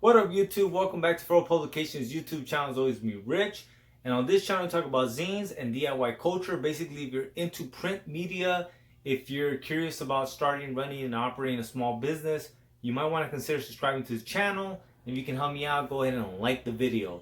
What up, YouTube? Welcome back to Furrow Publications YouTube channel. As always, me, Rich. And on this channel, we talk about zines and DIY culture. Basically, if you're into print media, if you're curious about starting, running, and operating a small business, you might want to consider subscribing to the channel. If you can help me out, go ahead and like the video.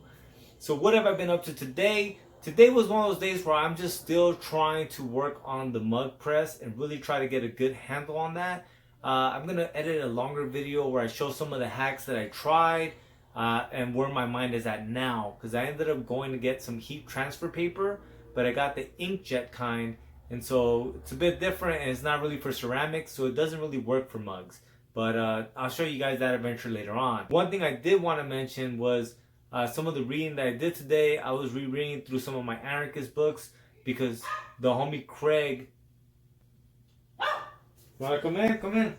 So what have I been up to today? Today was one of those days where I'm just still trying to work on the mug press and really try to get a good handle on that. I'm gonna edit a longer video where I show some of the hacks that I tried and where my mind is at now. Because I ended up going to get some heat transfer paper, but I got the inkjet kind, and so it's a bit different and it's not really for ceramics, so it doesn't really work for mugs. But I'll show you guys that adventure later on. One thing I did want to mention was some of the reading that I did today. I was rereading through some of my Anarchist books because the homie Craig. Wanna come in? Come in.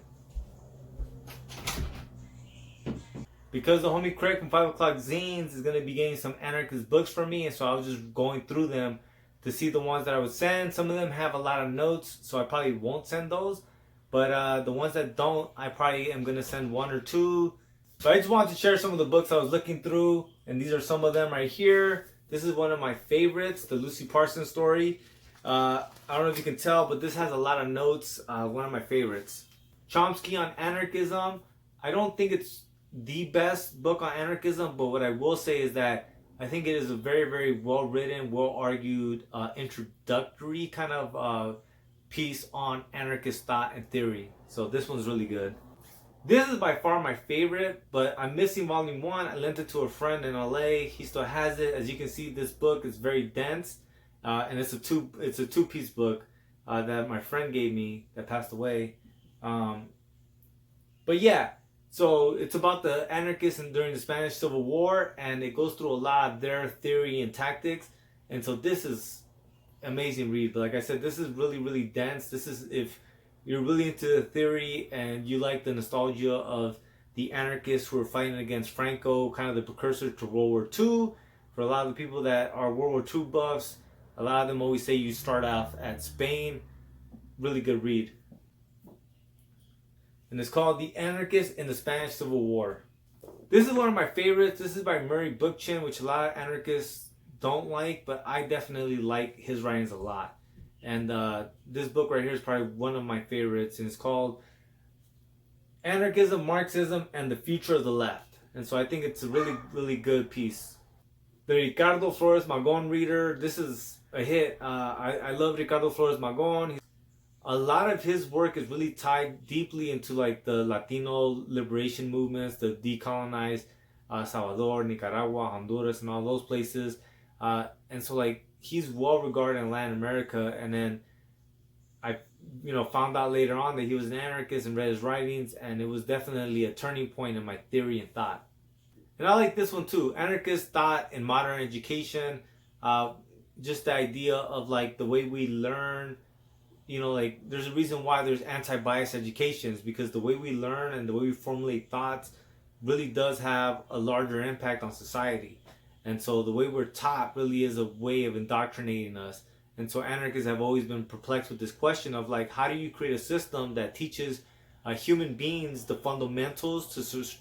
Because the homie Craig from 5 O'Clock Zines is going to be getting some Anarchist books from me, and so I was just going through them to see the ones that I would send. Some of them have a lot of notes, so I probably won't send those. But the ones that don't, I probably am going to send one or two. But I just wanted to share some of the books I was looking through, and these are some of them right here. This is one of my favorites, the Lucy Parsons story. I don't know if you can tell, but this has a lot of notes. One of my favorites. Chomsky on Anarchism. I don't think it's the best book on anarchism, but what I will say is that I think it is a very, very well written, well argued, introductory kind of piece on anarchist thought and theory. So this one's really good. This is by far my favorite, but I'm missing volume 1. I lent it to a friend in LA. He still has it. As you can see, this book is very dense, and it's a two-piece book that my friend gave me that passed away. But yeah, so it's about the anarchists and during the Spanish Civil War, and it goes through a lot of their theory and tactics. And so this is amazing read. But like I said, this is really, really dense. This is if you're really into the theory and you like the nostalgia of the anarchists who were fighting against Franco, kind of the precursor to World War II. For a lot of the people that are World War II buffs, a lot of them always say you start off at Spain. Really good read. And it's called The Anarchist in the Spanish Civil War. This is one of my favorites. This is by Murray Bookchin, which a lot of anarchists don't like, but I definitely like his writings a lot. And this book right here is probably one of my favorites, and it's called Anarchism, Marxism, and the Future of the Left. And so I think it's a really, really good piece. The Ricardo Flores Magon reader, this is a hit. I love Ricardo Flores Magon. A lot of his work is really tied deeply into like the Latino liberation movements, the decolonized Salvador, Nicaragua, Honduras, and all those places. And so like he's well regarded in Latin America. And then I, found out later on that he was an anarchist and read his writings, and it was definitely a turning point in my theory and thought. And I like this one too, Anarchist Thought in Modern Education. Just the idea of like the way we learn. Like there's a reason why there's anti-bias educations, because the way we learn and the way we formulate thoughts really does have a larger impact on society. And so the way we're taught really is a way of indoctrinating us. And so anarchists have always been perplexed with this question of like, how do you create a system that teaches human beings the fundamentals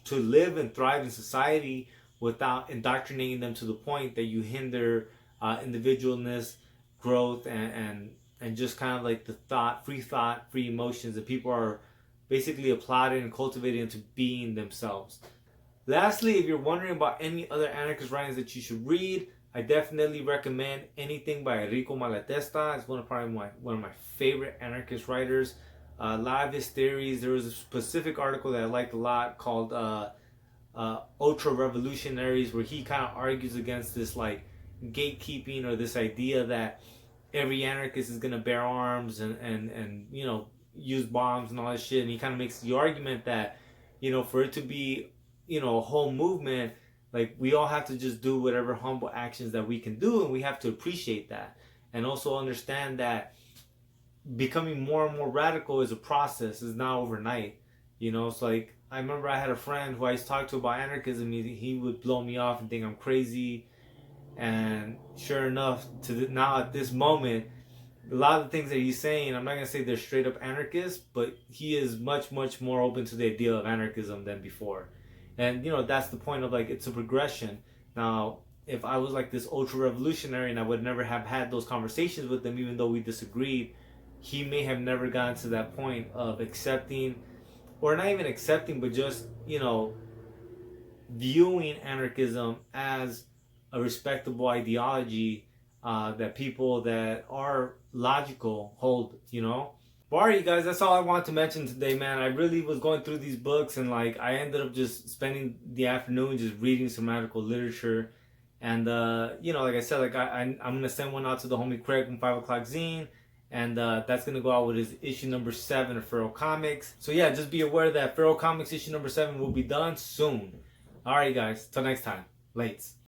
to live and thrive in society without indoctrinating them to the point that you hinder individualness, growth, and just kind of like the thought, free emotions, and people are basically applauded and cultivated into being themselves. Lastly, if you're wondering about any other anarchist writings that you should read, I definitely recommend anything by Enrico Malatesta. It's probably one of my favorite anarchist writers. A lot of his theories. There was a specific article that I liked a lot called Ultra Revolutionaries, where he kind of argues against this like gatekeeping, or this idea that every anarchist is gonna bear arms and use bombs and all that shit. And he kind of makes the argument that for it to be a whole movement, like we all have to just do whatever humble actions that we can do, and we have to appreciate that, and also understand that becoming more and more radical is a process. It's not overnight. It's like I remember I had a friend who I used to talk to about anarchism. He would blow me off and think I'm crazy. And sure enough, now at this moment, a lot of the things that he's saying, I'm not going to say they're straight up anarchists, but he is much, much more open to the idea of anarchism than before. And that's the point of like it's a progression. Now, if I was like this ultra revolutionary and I would never have had those conversations with him, even though we disagreed, he may have never gotten to that point of accepting, or not even accepting, but just viewing anarchism as a respectable ideology that people that are logical hold. But alright, you guys, that's all I wanted to mention today, man. I really was going through these books and like I ended up just spending the afternoon just reading some radical literature. And like I said, like I'm gonna send one out to the homie Craig from 5 O'Clock Zine, and that's gonna go out with his issue number 7 of Feral Comics. So yeah, just be aware that Feral Comics issue number 7 will be done soon. Alright, guys, till next time. Lates.